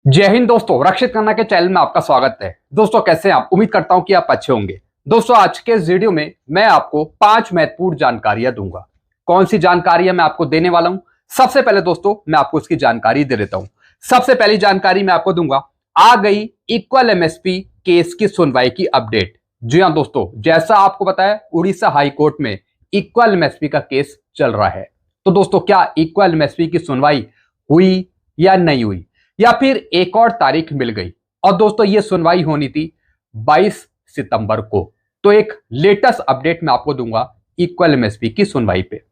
जय हिंद दोस्तों, रक्षित खन्ना के चैनल में आपका स्वागत है। दोस्तों कैसे हैं आप? उम्मीद करता हूं कि आप अच्छे होंगे। दोस्तों आज के इस वीडियो में मैं आपको 5 महत्वपूर्ण जानकारियां दूंगा। कौन सी जानकारियां मैं आपको देने वाला हूं? सबसे पहले दोस्तों मैं आपको इसकी जानकारी दे देता हूं। सबसे पहली जानकारी मैं आपको दूंगा, आ गई इक्वल एमएसपी केस की सुनवाई की अपडेट। जी हां दोस्तों, जैसा आपको बताया उड़ीसा हाई कोर्ट में इक्वल एमएसपी का केस चल रहा है। तो दोस्तों क्या इक्वल एमएसपी की सुनवाई हुई या नहीं हुई, या फिर एक और तारीख मिल गई? और दोस्तों ये सुनवाई होनी थी 22 सितंबर को। तो एक लेटेस्ट अपडेट मैं आपको दूंगा इक्वल एमएसपी की सुनवाई पे।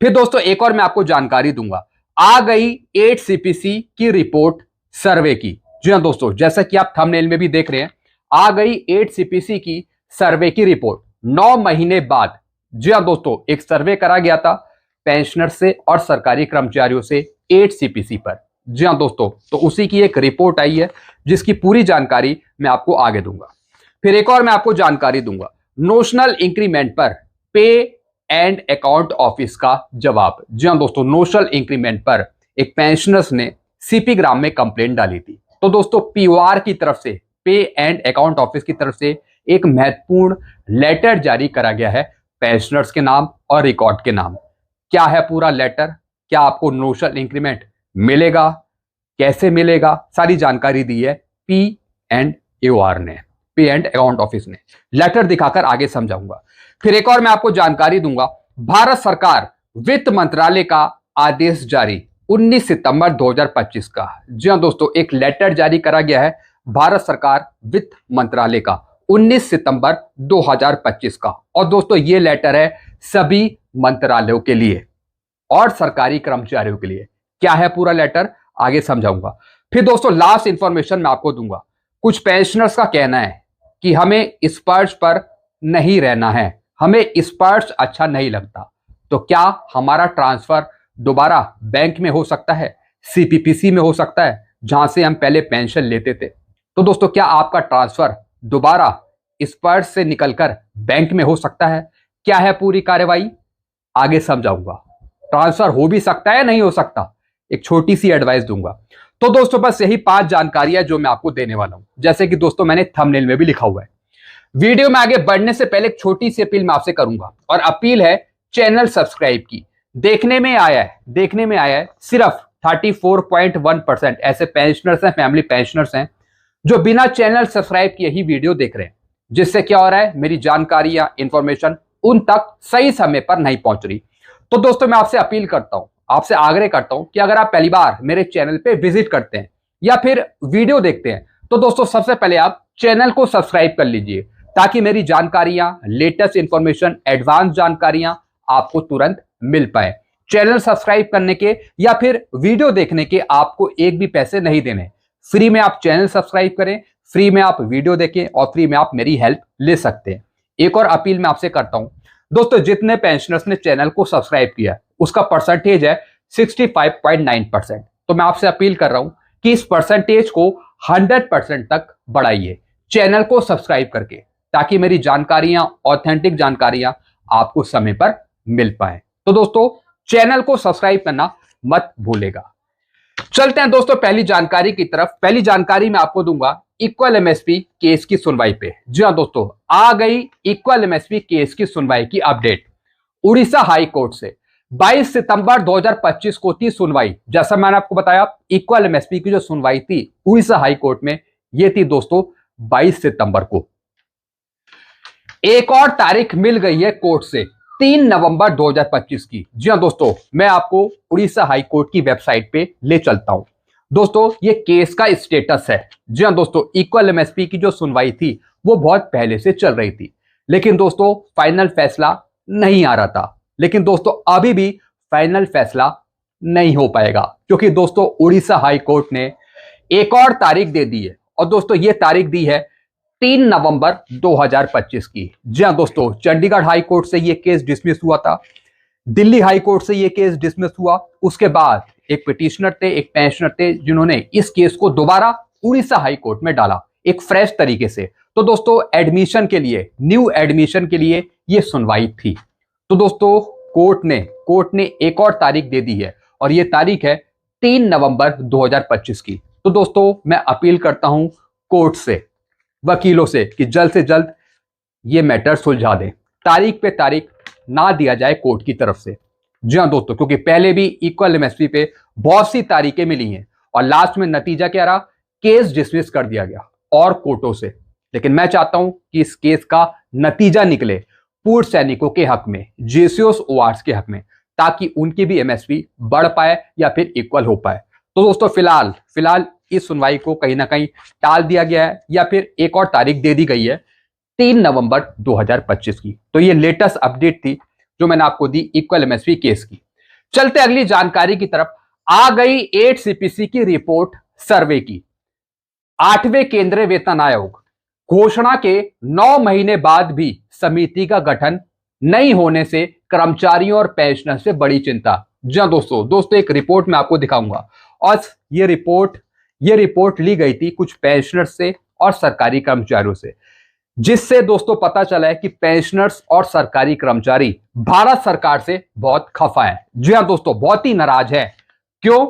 फिर दोस्तों एक और मैं आपको जानकारी दूंगा, आ गई 8 सीपीसी की रिपोर्ट सर्वे की। जी हां दोस्तों, जैसा कि आप थंबनेल में भी देख रहे हैं, आ गई 8 सीपीसी की सर्वे की रिपोर्ट 9 महीने बाद। जी हां दोस्तों, एक सर्वे करा गया था पेंशनर से और सरकारी कर्मचारियों से 8 सीपीसी पर। जी हां दोस्तों, तो उसी की एक रिपोर्ट आई है जिसकी पूरी जानकारी मैं आपको आगे दूंगा। फिर एक और मैं आपको जानकारी दूंगा, नोशनल इंक्रीमेंट पर पे एंड अकाउंट ऑफिस का जवाब। जी हां दोस्तों, नोशनल इंक्रीमेंट पर एक पेंशनर्स ने सीपी ग्राम में कंप्लेंट डाली थी। तो दोस्तों पीओआर की तरफ से, पे एंड अकाउंट ऑफिस की तरफ से एक महत्वपूर्ण लेटर जारी करा गया है पेंशनर्स के नाम और रिकॉर्ड के नाम। क्या है पूरा लेटर? क्या आपको नोशनल इंक्रीमेंट मिलेगा, कैसे मिलेगा, सारी जानकारी दी है पी एंड एओआर ने, पे एंड अकाउंट ऑफिस ने। लेटर दिखाकर आगे समझाऊंगा। फिर एक और मैं आपको जानकारी दूंगा, भारत सरकार वित्त मंत्रालय का आदेश जारी 19 सितंबर 2025 का। जी हां दोस्तों, एक लेटर जारी करा गया है भारत सरकार वित्त मंत्रालय का 19 सितंबर 2025 का। और दोस्तों ये लेटर है सभी मंत्रालयों के लिए और सरकारी कर्मचारियों के लिए। क्या है पूरा लेटर, आगे समझाऊंगा। फिर दोस्तों लास्ट इंफॉर्मेशन मैं आपको दूंगा, कुछ पेंशनर्स का कहना है कि हमें स्पर्श पर नहीं रहना है, हमें स्पर्श अच्छा नहीं लगता। तो क्या हमारा ट्रांसफर दोबारा बैंक में हो सकता है, सीपीपीसी में हो सकता है, जहां से हम पहले पेंशन लेते थे? तो दोस्तों क्या आपका ट्रांसफर दोबारा स्पर्श से निकलकर बैंक में हो सकता है? क्या है पूरी कार्यवाही, आगे समझाऊंगा। ट्रांसफर हो भी सकता है, नहीं हो सकता, एक छोटी सी एडवाइस दूंगा। तो दोस्तों बस यही 5 जानकारियां जो मैं आपको देने वाला हूं, जैसे कि दोस्तों मैंने थंबनेल में भी लिखा हुआ है। वीडियो में आगे बढ़ने से पहले एक छोटी सी अपील मैं आपसे करूंगा, और अपील है चैनल सब्सक्राइब की। देखने में आया है सिर्फ 34.1% ऐसे पेंशनर्स हैं, फैमिली पेंशनर्स हैं जो बिना चैनल सब्सक्राइब किए ही वीडियो देख रहे हैं। जिससे क्या हो रहा है, मेरी जानकारियां, इंफॉर्मेशन उन तक सही समय पर नहीं पहुंच रही। तो दोस्तों मैं आपसे अपील करता हूं, आपसे आग्रह करता हूं कि अगर आप पहली बार मेरे चैनल पे विजिट करते हैं या फिर वीडियो देखते हैं, तो दोस्तों सबसे पहले आप चैनल को सब्सक्राइब कर लीजिए, ताकि मेरी जानकारियां, लेटेस्ट इंफॉर्मेशन, एडवांस जानकारियां आपको तुरंत मिल पाए। चैनल सब्सक्राइब करने के या फिर वीडियो देखने के आपको एक भी पैसे नहीं देने। फ्री में आप चैनल सब्सक्राइब करें, फ्री में आप वीडियो देखें और फ्री में आप मेरी हेल्प ले सकते हैं। एक और अपील मैं आपसे करता हूं, दोस्तों जितने पेंशनर्स ने चैनल को सब्सक्राइब किया उसका परसेंटेज है 65.9%। तो मैं आपसे अपील कर रहा हूं कि इस परसेंटेज को 100% तक बढ़ाइए चैनल को सब्सक्राइब करके, ताकि मेरी जानकारियां, ऑथेंटिक जानकारियां आपको समय पर मिल पाए। तो दोस्तों चैनल को सब्सक्राइब करना मत भूलेगा। चलते हैं दोस्तों पहली जानकारी की तरफ। पहली जानकारी मैं आपको दूंगा इक्वल एमएसपी केस की सुनवाई पे। जी हां दोस्तों, आ गई इक्वल एमएसपी केस की सुनवाई की अपडेट उड़ीसा हाई कोर्ट से। 22 सितंबर 2025 को थी सुनवाई। जैसा मैंने आपको बताया, इक्वल एमएसपी की जो सुनवाई थी उड़ीसा हाई कोर्ट में, ये थी दोस्तों 22 सितंबर को। एक और तारीख मिल गई है कोर्ट से, 3 नवंबर 2025 की। जी हां दोस्तों, मैं आपको उड़ीसा हाई कोर्ट की वेबसाइट पे ले चलता हूं। दोस्तों ये केस का स्टेटस है। जी हां दोस्तों, इक्वल एमएसपी की जो सुनवाई थी वो बहुत पहले से चल रही थी, लेकिन दोस्तों फाइनल फैसला नहीं आ रहा था। लेकिन दोस्तों अभी भी फाइनल फैसला नहीं हो पाएगा, क्योंकि दोस्तों उड़ीसा हाई कोर्ट ने एक और तारीख दे दी है। और दोस्तों ये तारीख दी है 3 नवंबर 2025 की। जी हां दोस्तों, चंडीगढ़ हाई कोर्ट से ये केस डिसमिस हुआ था, दिल्ली हाई कोर्ट से ये केस डिसमिस हुआ। उसके बाद एक पिटिशनर थे, एक पेंशनर थे, जिन्होंने इस केस को दोबारा उड़ीसा हाई कोर्ट में डाला एक फ्रेश तरीके से। तो दोस्तों एडमिशन के लिए, न्यू एडमिशन के लिए ये सुनवाई थी। तो दोस्तों कोर्ट ने एक और तारीख दे दी है, और ये तारीख है 3 नवंबर 2025 की। तो दोस्तों मैं अपील करता हूं कोर्ट से, वकीलों से कि जल्द से जल्द ये मैटर सुलझा दें, तारीख पे तारीख ना दिया जाए कोर्ट की तरफ से। जी हाँ दोस्तों, क्योंकि पहले भी इक्वल एमएसपी पे बहुत सी तारीखें मिली हैं और लास्ट में नतीजा क्या रहा, केस डिसमिस कर दिया गया और कोर्टों से। लेकिन मैं चाहता हूं कि इस केस का नतीजा निकले पूर्व सैनिकों के हक में, जेसीओस ओआरएस के हक में, ताकि उनकी भी एमएसपी बढ़ पाए या फिर इक्वल हो पाए। तो दोस्तों फिलहाल इस सुनवाई को कहीं ना कहीं टाल दिया गया है या फिर एक और तारीख दे दी गई है 3 नवंबर 2025 की। तो ये लेटेस्ट अपडेट थी जो मैंने आपको दी इक्वल एमएसपी केस की। चलते अगली जानकारी की तरफ। आ गई 8 सीपीसी की रिपोर्ट सर्वे की। 8वें केंद्रीय वेतन आयोग घोषणा के 9 महीने बाद भी समिति का गठन नहीं होने से कर्मचारियों और पेंशनर से बड़ी चिंता। जी हाँ दोस्तों एक रिपोर्ट मैं आपको दिखाऊंगा और ये रिपोर्ट ली गई थी कुछ पेंशनर से और सरकारी कर्मचारियों से, जिससे दोस्तों पता चला है कि पेंशनर्स और सरकारी कर्मचारी भारत सरकार से बहुत खफा है। जी हाँ दोस्तों, बहुत ही नाराज है। क्यों?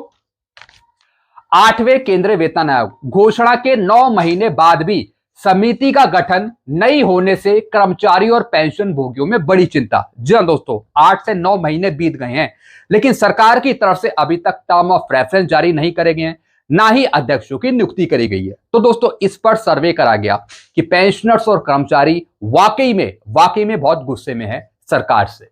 8वें केंद्रीय वेतन आयोग घोषणा के 9 महीने बाद भी समिति का गठन नहीं होने से कर्मचारियों और पेंशन भोगियों में बड़ी चिंता। जी हाँ दोस्तों, 8 से 9 महीने बीत गए हैं, लेकिन सरकार की तरफ से अभी तक टर्म ऑफ रेफरेंस जारी नहीं करे गए हैं, ना ही अध्यक्षों की नियुक्ति करी गई है। तो दोस्तों इस पर सर्वे करा गया कि पेंशनर्स और कर्मचारी वाकई में बहुत गुस्से में है सरकार से।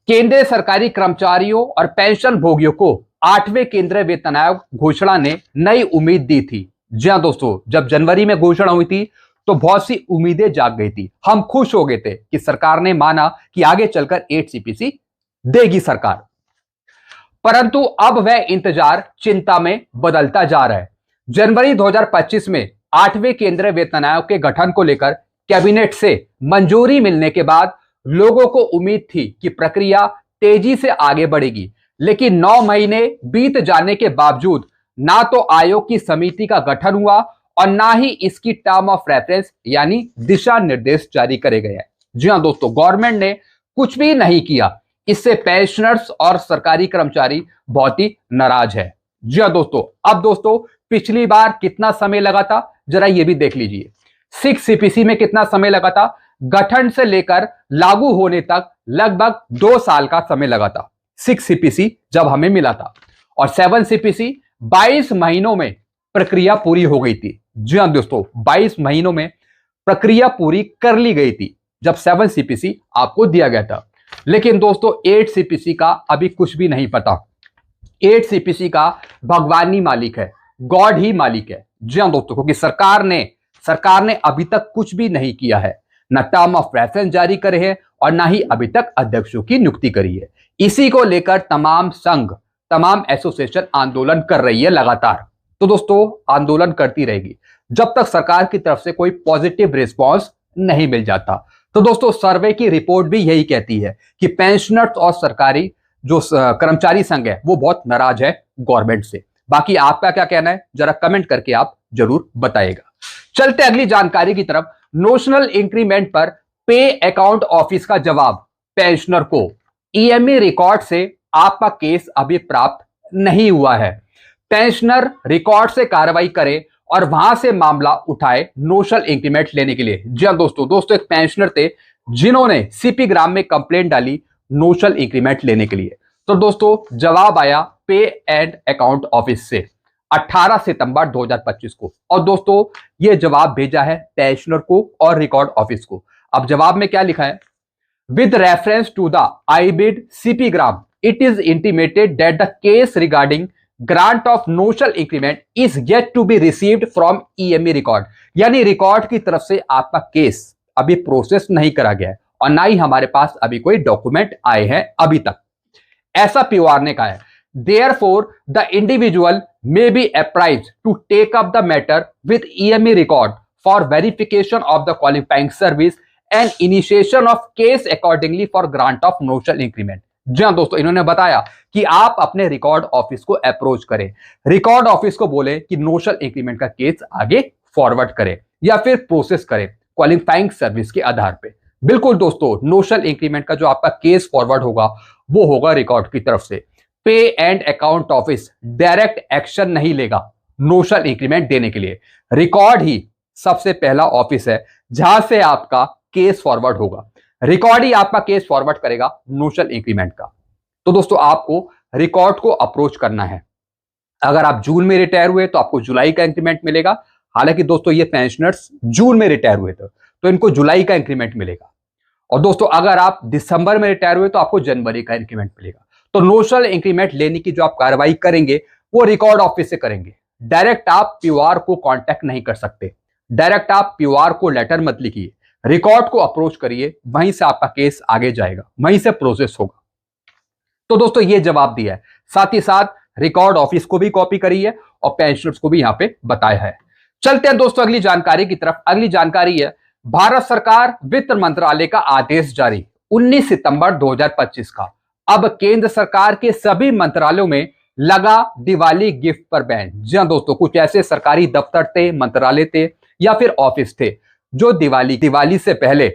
केंद्रीय सरकारी कर्मचारियों और पेंशन भोगियों को 8वें केंद्रीय वेतन आयोग घोषणा ने नई उम्मीद दी थी। जी हाँ दोस्तों, जब जनवरी में घोषणा हुई थी तो बहुत सी उम्मीदें जाग गई थी। हम खुश हो गए थे कि सरकार ने माना कि आगे चलकर 8 सीपीसी देगी सरकार, परंतु अब वह इंतजार चिंता में बदलता जा रहा है। जनवरी 2025 में 8वें केंद्रीय वेतन आयोग के गठन को लेकर कैबिनेट से मंजूरी मिलने के बाद लोगों को उम्मीद थी कि प्रक्रिया तेजी से आगे बढ़ेगी, लेकिन 9 महीने बीत जाने के बावजूद ना तो आयोग की समिति का गठन हुआ और ना ही इसकी टर्म ऑफ रेफरेंस यानी दिशा निर्देश जारी करे गए हैं। जी हाँ दोस्तों, गवर्नमेंट ने कुछ भी नहीं किया। इससे पेंशनर्स और सरकारी कर्मचारी बहुत ही नाराज है। जी हाँ दोस्तों, अब दोस्तों पिछली बार कितना समय लगा था जरा ये भी देख लीजिए। 6 सीपीसी में कितना समय लगा था? गठन से लेकर लागू होने तक लगभग 2 साल का समय लगा था। 6 सीपीसी जब हमें मिला था और 7 सीपीसी 22 महीनों में प्रक्रिया पूरी हो गई थी। जी हाँ दोस्तों, 22 महीनों में प्रक्रिया पूरी कर ली गई थी जब 7 सीपीसी आपको दिया गया था। लेकिन दोस्तों 8 सीपीसी का अभी कुछ भी नहीं पता। 8 सीपीसी का भगवान ही मालिक है, गॉड ही मालिक है। जी हाँ दोस्तों, क्योंकि सरकार ने अभी तक कुछ भी नहीं किया है, ना टर्म ऑफ रेफरेंस जारी करे हैं और ना ही अभी तक अध्यक्षों की नियुक्ति करी है। इसी को लेकर तमाम संघ, तमाम एसोसिएशन आंदोलन कर रही है लगातार। तो दोस्तों आंदोलन करती रहेगी जब तक सरकार की तरफ से कोई पॉजिटिव रिस्पॉन्स नहीं मिल जाता। तो दोस्तों सर्वे की रिपोर्ट भी यही कहती है कि पेंशनर्स और सरकारी जो कर्मचारी संघ है वो बहुत नाराज है गवर्नमेंट से। बाकी आपका क्या कहना है जरा कमेंट करके आप जरूर बताइएगा। चलते अगली जानकारी की तरफ। नोशनल इंक्रीमेंट पर पे अकाउंट ऑफिस का जवाब पेंशनर को। ईएमई रिकॉर्ड से आपका केस अभी प्राप्त नहीं हुआ है। पेंशनर रिकॉर्ड से कार्रवाई करे और वहां से मामला उठाए नोशनल इंक्रीमेंट लेने के लिए। जी हाँ दोस्तों एक पेंशनर थे जिन्होंने सीपी ग्राम में कंप्लेंट डाली नोशनल इंक्रीमेंट लेने के लिए। तो दोस्तों जवाब आया पे एंड अकाउंट ऑफिस से 18 सितंबर 2025 को। और दोस्तों ये जवाब भेजा है पेंशनर को और रिकॉर्ड ऑफिस को। अब जवाब में क्या लिखा है? With reference to the ibid CP gram it is intimated that the case regarding grant of notional increment is yet to be received from EME record. यानी रिकॉर्ड की तरफ से आपका केस अभी प्रोसेस नहीं करा गया है और ना ही हमारे पास अभी कोई डॉक्यूमेंट आए हैं अभी तक, ऐसा पीओआर ने कहा है। Therefore, the individual may be apprised to take up the matter with EME record for verification of the qualifying service and initiation of case accordingly for grant of notional increment। जी हाँ दोस्तों, इन्होंने बताया कि आप अपने रिकॉर्ड ऑफिस को approach करें, record office को बोले कि नोशनल इंक्रीमेंट का केस आगे फॉरवर्ड करें या फिर प्रोसेस करें क्वालिफाइंग सर्विस के आधार पे। बिल्कुल दोस्तों, नोशनल इंक्रीमेंट का जो आपका केस फॉरवर्ड होगा वो होगा रिकॉर्ड की तरफ से। पे and account office direct action नहीं लेगा, नोशनल इंक्रीमेंट देने के लिए। रिकॉर्ड ही सबसे पहला ऑफिस है जहां से आपका केस फॉरवर्ड होगा। रिकॉर्ड ही आपका केस फॉरवर्ड करेगा नोशनल इंक्रीमेंट का। तो दोस्तों आपको रिकॉर्ड को अप्रोच करना है। अगर आप जून में रिटायर हुए तो आपको जुलाई का इंक्रीमेंट मिलेगा। हालांकि दोस्तों ये पेंशनर्स जून में रिटायर हुए थे तो इनको जुलाई का इंक्रीमेंट मिलेगा। और दोस्तों अगर आप दिसंबर में रिटायर हुए तो आपको जनवरी का इंक्रीमेंट मिलेगा। तो नोशनल इंक्रीमेंट लेने की जो आप कार्रवाई करेंगे वो रिकॉर्ड ऑफिस से करेंगे। डायरेक्ट आप पीओआर को कांटेक्ट नहीं कर सकते। डायरेक्ट आप पीओआर को लेटर मत लिखिए, रिकॉर्ड को अप्रोच करिए, वहीं से आपका केस आगे जाएगा, वहीं से प्रोसेस होगा। तो दोस्तों ये जवाब दिया है, साथ ही साथ रिकॉर्ड ऑफिस को भी कॉपी करिए और पेंशनर्स को भी यहां पे बताया है। चलते हैं दोस्तों अगली जानकारी की तरफ। अगली जानकारी है भारत सरकार वित्त मंत्रालय का आदेश जारी 19 सितंबर 2025 का। अब केंद्र सरकार के सभी मंत्रालयों में लगा दिवाली गिफ्ट पर बैन। जी हां दोस्तों, कुछ ऐसे सरकारी दफ्तर थे, मंत्रालय थे या फिर ऑफिस थे जो दिवाली से पहले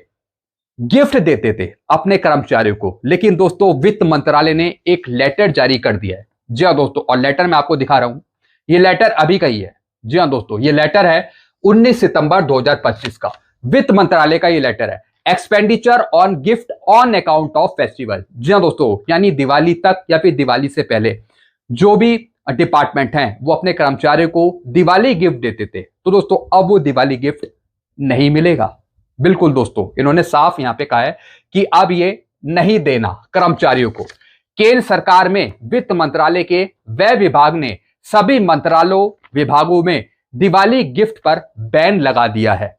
गिफ्ट देते थे अपने कर्मचारियों को। लेकिन दोस्तों वित्त मंत्रालय ने एक लेटर जारी कर दिया है। जी हां दोस्तों, और लेटर मैं आपको दिखा रहा हूं, ये लेटर अभी का ही है। जी हां दोस्तों, ये लेटर है 19 सितंबर 2025 का, वित्त मंत्रालय का ये लेटर है। Expenditure on gift on account of festival. जी हां दोस्तों, यानी दिवाली तक या फिर दिवाली से पहले जो भी डिपार्टमेंट हैं वो अपने कर्मचारियों को दिवाली गिफ्ट देते थे, तो दोस्तों अब वो दिवाली गिफ्ट नहीं मिलेगा। बिल्कुल दोस्तों, इन्होंने साफ यहां पे कहा है कि अब ये नहीं देना कर्मचारियों को। केंद्र सरकार में वित्त मंत्रालय के व्यय विभाग ने सभी मंत्रालयों विभागों में दिवाली गिफ्ट पर बैन लगा दिया है।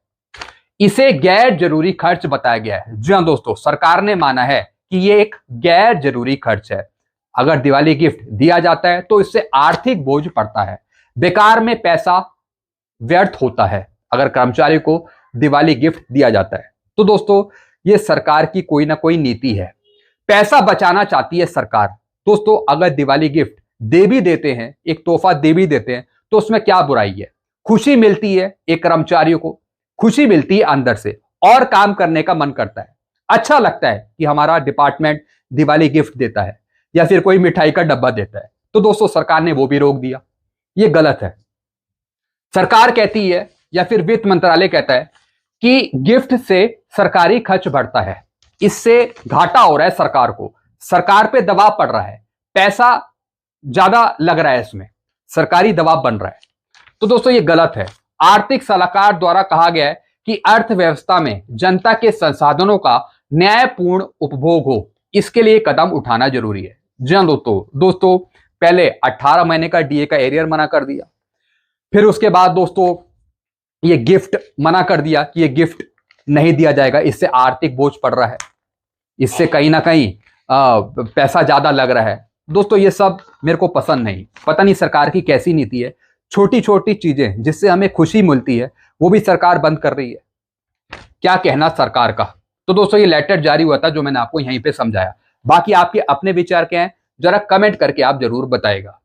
इसे गैर जरूरी खर्च बताया गया है। जी हां दोस्तों, सरकार ने माना है कि यह एक गैर जरूरी खर्च है। अगर दिवाली गिफ्ट दिया जाता है तो इससे आर्थिक बोझ पड़ता है, बेकार में पैसा व्यर्थ होता है अगर कर्मचारी को दिवाली गिफ्ट दिया जाता है। तो दोस्तों ये सरकार की कोई ना कोई नीति है, पैसा बचाना चाहती है सरकार। दोस्तों अगर दिवाली गिफ्ट दे भी देते हैं, एक तोहफा दे भी देते हैं, तो उसमें क्या बुराई है? खुशी मिलती है, एक कर्मचारियों को खुशी मिलती है अंदर से, और काम करने का मन करता है, अच्छा लगता है कि हमारा डिपार्टमेंट दिवाली गिफ्ट देता है या फिर कोई मिठाई का डब्बा देता है। तो दोस्तों सरकार ने वो भी रोक दिया, ये गलत है। सरकार कहती है या फिर वित्त मंत्रालय कहता है कि गिफ्ट से सरकारी खर्च बढ़ता है, इससे घाटा हो रहा है सरकार को, सरकार पे दबाव पड़ रहा है, पैसा ज्यादा लग रहा है, इसमें सरकारी दबाव बन रहा है। तो दोस्तों ये गलत है। आर्थिक सलाहकार द्वारा कहा गया है कि अर्थव्यवस्था में जनता के संसाधनों का न्यायपूर्ण उपभोग हो, इसके लिए कदम उठाना जरूरी है। जी हां दोस्तों पहले 18 महीने का डीए का एरियर मना कर दिया, फिर उसके बाद दोस्तों ये गिफ्ट मना कर दिया कि ये गिफ्ट नहीं दिया जाएगा, इससे आर्थिक बोझ पड़ रहा है, इससे कहीं ना कहीं पैसा ज्यादा लग रहा है। दोस्तों ये सब मेरे को पसंद नहीं, पता नहीं सरकार की कैसी नीति है। छोटी छोटी चीजें जिससे हमें खुशी मिलती है वो भी सरकार बंद कर रही है, क्या कहना सरकार का। तो दोस्तों ये लेटर जारी हुआ था जो मैंने आपको यहीं पे समझाया। बाकी आपके अपने विचार क्या हैं जरा कमेंट करके आप जरूर बताइएगा।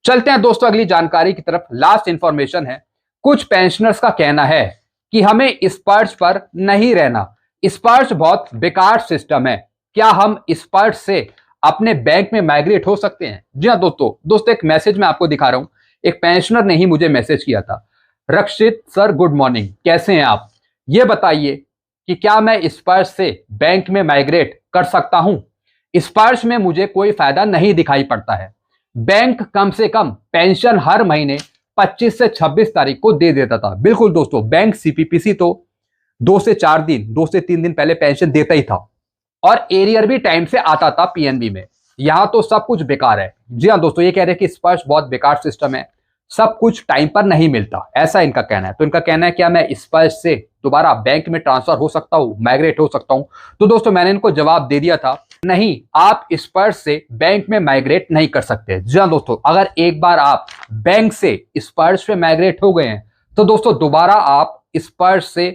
चलते हैं दोस्तों अगली जानकारी की तरफ। लास्ट इंफॉर्मेशन है, कुछ पेंशनर्स का कहना है कि हमें स्पर्श पर नहीं रहना, स्पर्श बहुत बेकार सिस्टम है, क्या हम स्पर्श से अपने बैंक में माइग्रेट हो सकते हैं? जी हाँ दोस्तों एक मैसेज मैं आपको दिखा रहा हूं, एक पेंशनर ने ही मुझे मैसेज किया था। रक्षित सर गुड मॉर्निंग, कैसे हैं आप? ये बताइए कि क्या मैं स्पर्श से बैंक में माइग्रेट कर सकता हूं? स्पर्श में मुझे कोई फायदा नहीं दिखाई पड़ता है, बैंक कम से कम पेंशन हर महीने 25 से 26 तारीख को दे देता था। बिल्कुल दोस्तों, बैंक सीपीपीसी तो 2 से 3 दिन पहले पेंशन देता ही था, और एरियर भी टाइम से आता था पीएनबी में। यहां तो सब कुछ बेकार है। जी हाँ दोस्तों, ये कह रहे हैं कि स्पर्श बहुत बेकार सिस्टम है, सब कुछ टाइम पर नहीं मिलता, ऐसा इनका कहना है। तो इनका कहना है क्या मैं स्पर्श से दोबारा बैंक में ट्रांसफर हो सकता हूं, माइग्रेट हो सकता हूं? तो दोस्तों मैंने इनको जवाब दे दिया था, नहीं आप स्पर्श से बैंक में माइग्रेट नहीं कर सकते। जी हाँ दोस्तों, अगर एक बार आप बैंक से स्पर्श में माइग्रेट हो गए हैं तो दोस्तों दोबारा आप स्पर्श से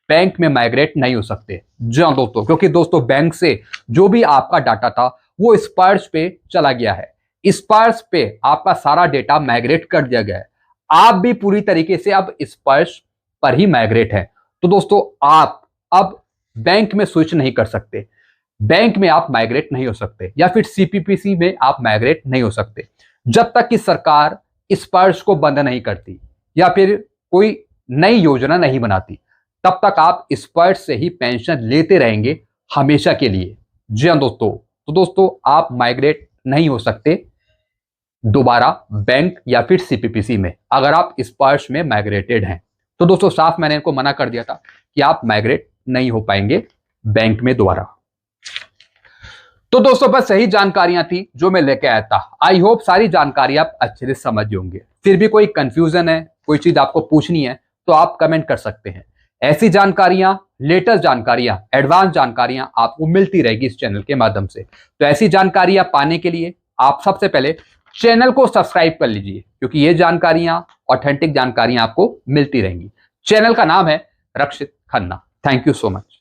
बैंक में माइग्रेट नहीं हो सकते। जी हाँ दोस्तों, क्योंकि दोस्तों बैंक से जो भी आपका डाटा था वो स्पर्श पे चला गया है, स्पर्श पे आपका सारा डेटा माइग्रेट कर दिया गया है, आप भी पूरी तरीके से अब स्पर्श पर ही माइग्रेट है। तो दोस्तों आप अब बैंक में स्विच नहीं कर सकते, बैंक में आप माइग्रेट नहीं हो सकते, या फिर सीपीपीसी में आप माइग्रेट नहीं हो सकते, जब तक कि सरकार स्पर्श को बंद नहीं करती या फिर कोई नई योजना नहीं बनाती, तब तक आप स्पर्श से ही पेंशन लेते रहेंगे हमेशा के लिए। जी हाँ दोस्तों, तो दोस्तों आप माइग्रेट नहीं हो सकते दोबारा बैंक या फिर सीपीपीसी में अगर आप स्पर्श में माइग्रेटेड हैं। तो दोस्तों साफ मैंने इनको मना कर दिया था कि आप माइग्रेट नहीं हो पाएंगे बैंक में दोबारा। तो दोस्तों बस सही जानकारियां थी जो मैं लेके आया था। आई होप सारी जानकारी आप अच्छे से समझ होंगे। फिर भी कोई कंफ्यूजन है, कोई चीज आपको पूछनी है तो आप कमेंट कर सकते हैं। ऐसी जानकारियां, लेटेस्ट जानकारियां, एडवांस जानकारियां आपको मिलती रहेगी इस चैनल के माध्यम से। तो ऐसी जानकारियां पाने के लिए आप सबसे पहले चैनल को सब्सक्राइब कर लीजिए, क्योंकि ये जानकारियां, ऑथेंटिक जानकारियां आपको मिलती रहेंगी। चैनल का नाम है Rakshit Khanna. Thank you so much.